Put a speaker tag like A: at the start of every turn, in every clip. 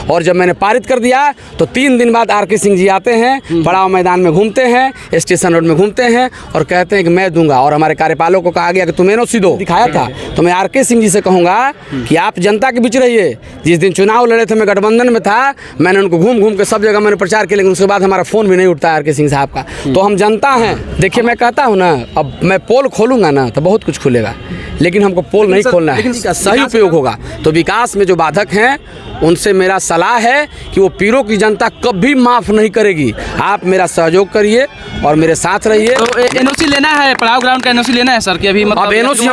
A: और जब मैंने पारित कर दिया तो 3 दिन बाद आर के सिंह जी आते हैं, पड़ाव मैदान में घूमते हैं, स्टेशन रोड में घूमते हैं और कहते हैं कि मैं दूंगा। और हमारे कार्यपालकों को कहा गया कि तुम एनओसी दो, दिखाया था। तो मैं आर के सिंह जी से कहूँगा कि आप जनता के बीच रहिए। जिस दिन चुनाव लड़े थे मैं गठबंधन में था, मैंने उनको घूम घूम के सब जगह मैंने प्रचार किया, लेकिन उसके बाद हमारा फ़ोन भी नहीं उठता आर के सिंह साहब का। तो हम जनता हैं। देखिए मैं कहता हूँ ना, अब मैं पोल खोलूँगा ना तो बहुत कुछ खुलेगा, लेकिन हमको पोल नहीं खोलना है, इसका सही उपयोग होगा। तो विकास में जो बाधक हैं उनसे मेरा सलाह है कि वो पीरों की जनता कभी माफ़ नहीं करेगी। आप मेरा सहयोग करिए और मेरे साथ रहिए।
B: तो एनओसी लेना है, पड़ाव ग्राउंड का एनओसी लेना है सर कि अभी मतलब
A: अब एनओसी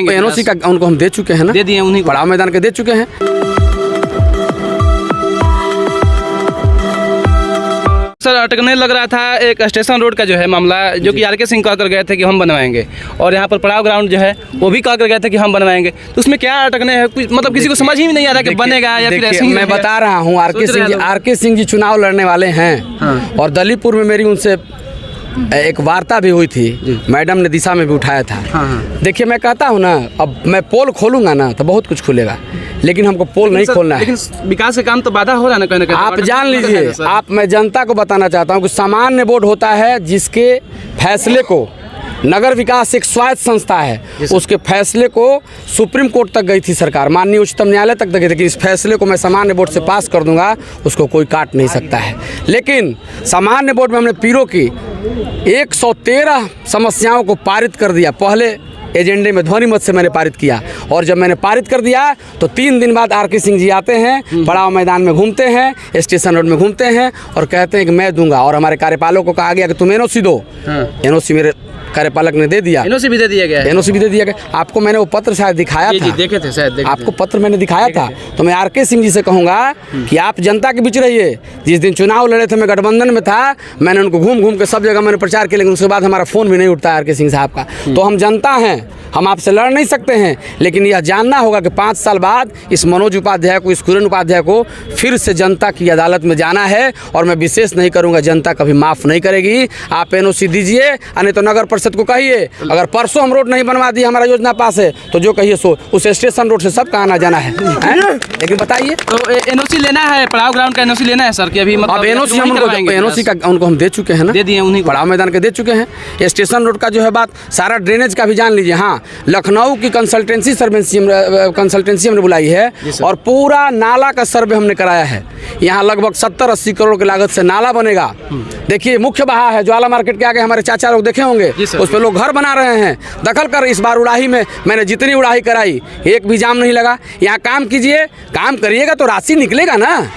A: एनओसी का उनको हम दे चुके हैं ना,
B: दे दिए उन्हीं
A: पड़ाव मैदान के दे चुके हैं।
B: सर अटकने लग रहा था एक स्टेशन रोड का जो है मामला, जो कि आर के सिंह कह कर गए थे कि हम बनवाएंगे, और यहाँ पर पड़ाव ग्राउंड जो है वो भी कह कर गए थे कि हम बनवाएंगे। तो उसमें क्या अटकने हैं, मतलब किसी को समझ ही नहीं आ रहा कि बनेगा या फिर ऐसे ही।
A: मैं बता रहा हूँ, आर के सिंह जी चुनाव लड़ने वाले हैं और दलीपुर में मेरी उनसे एक वार्ता भी हुई थी, मैडम ने दिशा में भी उठाया था। देखिए मैं कहता हूँ ना, अब मैं पोल खोलूँगा ना तो बहुत कुछ खुलेगा, लेकिन हमको पोल नहीं खोलना है।
B: लेकिन विकास का काम तो बाधा हो रहा है ना कहीं।
A: आप जान लीजिए, आप मैं जनता को बताना चाहता हूँ कि सामान्य बोर्ड होता है जिसके फैसले को, नगर विकास एक स्वायत्त संस्था है, उसके फैसले को सुप्रीम कोर्ट तक गई थी सरकार, माननीय उच्चतम न्यायालय तक गई थी कि इस फैसले को मैं सामान्य बोर्ड से पास कर दूंगा, उसको कोई काट नहीं सकता है। लेकिन सामान्य बोर्ड में हमने पीरों की 113 समस्याओं को पारित कर दिया। पहले एजेंडे में ध्वनि मत से मैंने पारित किया, और जब मैंने पारित कर दिया तो 3 दिन बाद आर के सिंह जी आते हैं, पड़ाव मैदान में घूमते हैं, स्टेशन रोड में घूमते हैं और कहते हैं कि मैं दूंगा। और हमारे कार्यपालकों को कहा गया कि तुम एनओसी दो। एनओसी मेरे कार्यपालक ने दे दिया,
B: एनओसी भी दे दिया गया,
A: एनओसी भी दे दिया गया। आपको मैंने वो पत्र शायद दिखाया था,
B: देखे थे शायद,
A: आपको पत्र मैंने दिखाया था। तो मैं आर के सिंह जी से कहूँगा कि आप जनता के बीच रहिए। जिस दिन चुनाव लड़े थे मैं गठबंधन में था, मैंने उनको घूम घूम के सब जगह मैंने प्रचार किया, लेकिन उसके बाद हमारा फ़ोन भी नहीं उठता आर के सिंह साहब का। तो हम जनता हैं, हम आपसे लड़ नहीं सकते हैं, लेकिन यह जानना होगा कि 5 साल बाद इस मनोज उपाध्याय को, इस कुरन उपाध्याय को फिर से जनता की अदालत में जाना है, और मैं विशेष नहीं करूंगा, जनता कभी माफ़ नहीं करेगी। आप एनओसी दीजिए, नहीं तो नगर परिषद को कहिए अगर परसों हम रोड नहीं बनवा दिए, हमारा योजना पास है, तो जो कहिए सो, उस स्टेशन रोड से सबका आना जाना है। लेकिन बताइए,
B: तो एनओसी लेना है, पड़ाव ग्राउंड का एनओसी लेना है सर कि अभी मतलब
A: अब एनओसी का उनको हम दे चुके हैं ना,
B: दे दिए उन्हीं,
A: पड़ाव मैदान के दे चुके हैं। स्टेशन रोड का जो है बात, सारा ड्रेनेज का भी जान लीजिए। हाँ, लखनऊ की कंसल्टेंसी हमने बुलाई है और पूरा नाला का सर्वे हमने कराया है। यहाँ लगभग 70-80 करोड़ की लागत से नाला बनेगा। देखिए मुख्य बहा है, ज्वाला मार्केट के आगे हमारे चाचा लोग देखे होंगे, उस पर लोग घर बना रहे हैं। दखल कर इस बार उड़ाही में मैंने जितनी उड़ाही कराई, एक भी जाम नहीं लगा। यहाँ काम कीजिए, काम करिएगा तो राशि निकलेगा ना।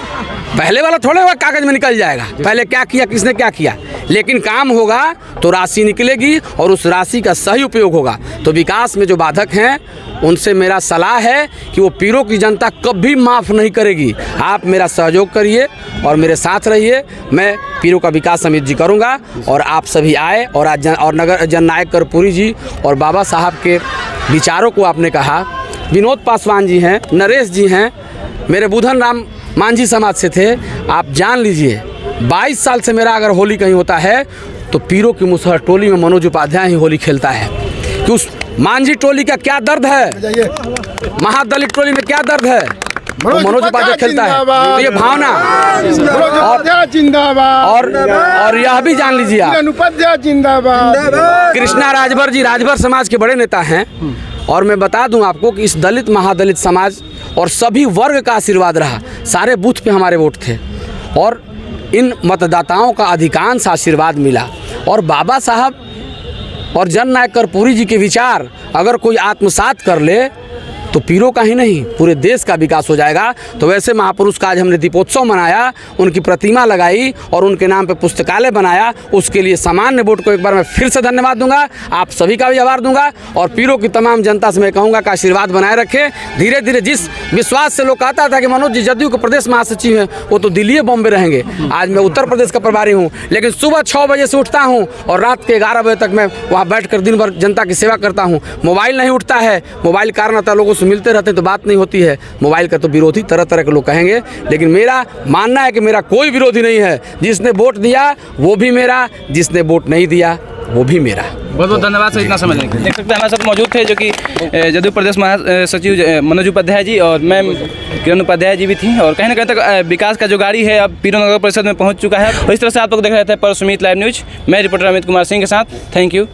A: पहले वाला थोड़े हुआ कागज में निकल जाएगा, पहले क्या किया, किसने क्या किया, लेकिन काम होगा तो राशि निकलेगी और उस राशि का सही उपयोग होगा। तो विकास में जो बाधक हैं उनसे मेरा सलाह है कि वो पीरों की जनता कभी माफ़ नहीं करेगी। आप मेरा सहयोग करिए और मेरे साथ रहिए। मैं पीरों का विकास समिति जी करूँगा, और आप सभी आए और आज नगर जननायक कर्पूरी जी और बाबा साहब के विचारों को आपने कहा। विनोद पासवान जी हैं, नरेश जी हैं, मेरे बुधन राम मांझी समाज से थे। आप जान लीजिए 22 साल से मेरा अगर होली कहीं होता है तो पीरों की मुसहर टोली में मनोज उपाध्याय ही होली खेलता है। कि उस मांझी टोली का क्या दर्द है, महादलित टोली में क्या दर्द है, तो मनोज उपाध्याय खेलता है। तो ये भावना और यह भी जान लीजिए आप, कृष्णा राजभर जी राजभर समाज के बड़े नेता हैं, और मैं बता दूं आपको कि इस दलित महादलित समाज और सभी वर्ग का आशीर्वाद रहा। सारे बूथ पे हमारे वोट थे और इन मतदाताओं का अधिकांश आशीर्वाद मिला। और बाबा साहब और जननायक कर्पूरी जी के विचार अगर कोई आत्मसात कर ले तो पीरों का ही नहीं पूरे देश का विकास हो जाएगा। तो वैसे महापुरुष का आज हमने दीपोत्सव मनाया, उनकी प्रतिमा लगाई और उनके नाम पे पुस्तकालय बनाया, उसके लिए सामान्य बोर्ड को एक बार मैं फिर से धन्यवाद दूंगा, आप सभी का भी आभार दूंगा। और पीरों की तमाम जनता से मैं कहूँगा कि आशीर्वाद बनाए रखें। धीरे धीरे जिस विश्वास से लोग कहता था कि मनोज जी जदयू के प्रदेश महासचिव हैं, वो तो दिल्ली बॉम्बे रहेंगे, आज मैं उत्तर प्रदेश का प्रभारी हूँ। लेकिन सुबह 6 बजे से उठता हूँ और रात के 11 बजे तक मैं वहाँ बैठ कर दिन भर जनता की सेवा करता हूँ। मोबाइल नहीं उठता है, मोबाइल कारण आता लोगों से मिलते रहते तो बात नहीं होती है। मोबाइल का तो विरोधी तरह तरह के लोग कहेंगे, लेकिन मेरा मानना है कि मेरा कोई विरोधी नहीं है। जिसने वोट दिया वो भी मेरा, जिसने वोट नहीं दिया वो भी मेरा।
B: बहुत बहुत धन्यवाद सर इतना समझने के लिए। देख सकते हैं हमारे साथ मौजूद थे जो कि जदयू प्रदेश महासचिव मनोज उपाध्याय जी और मैम किरण उपाध्याय जी भी थी। और कहीं ना कहीं तक विकास का जो गाड़ी है अब पीरो नगर परिषद में पहुंच चुका है। तो इस तरह से आप लोग देख रहे थे पर सुमित लाइव न्यूज। मैं रिपोर्टर अमित कुमार सिंह के साथ। Thank you.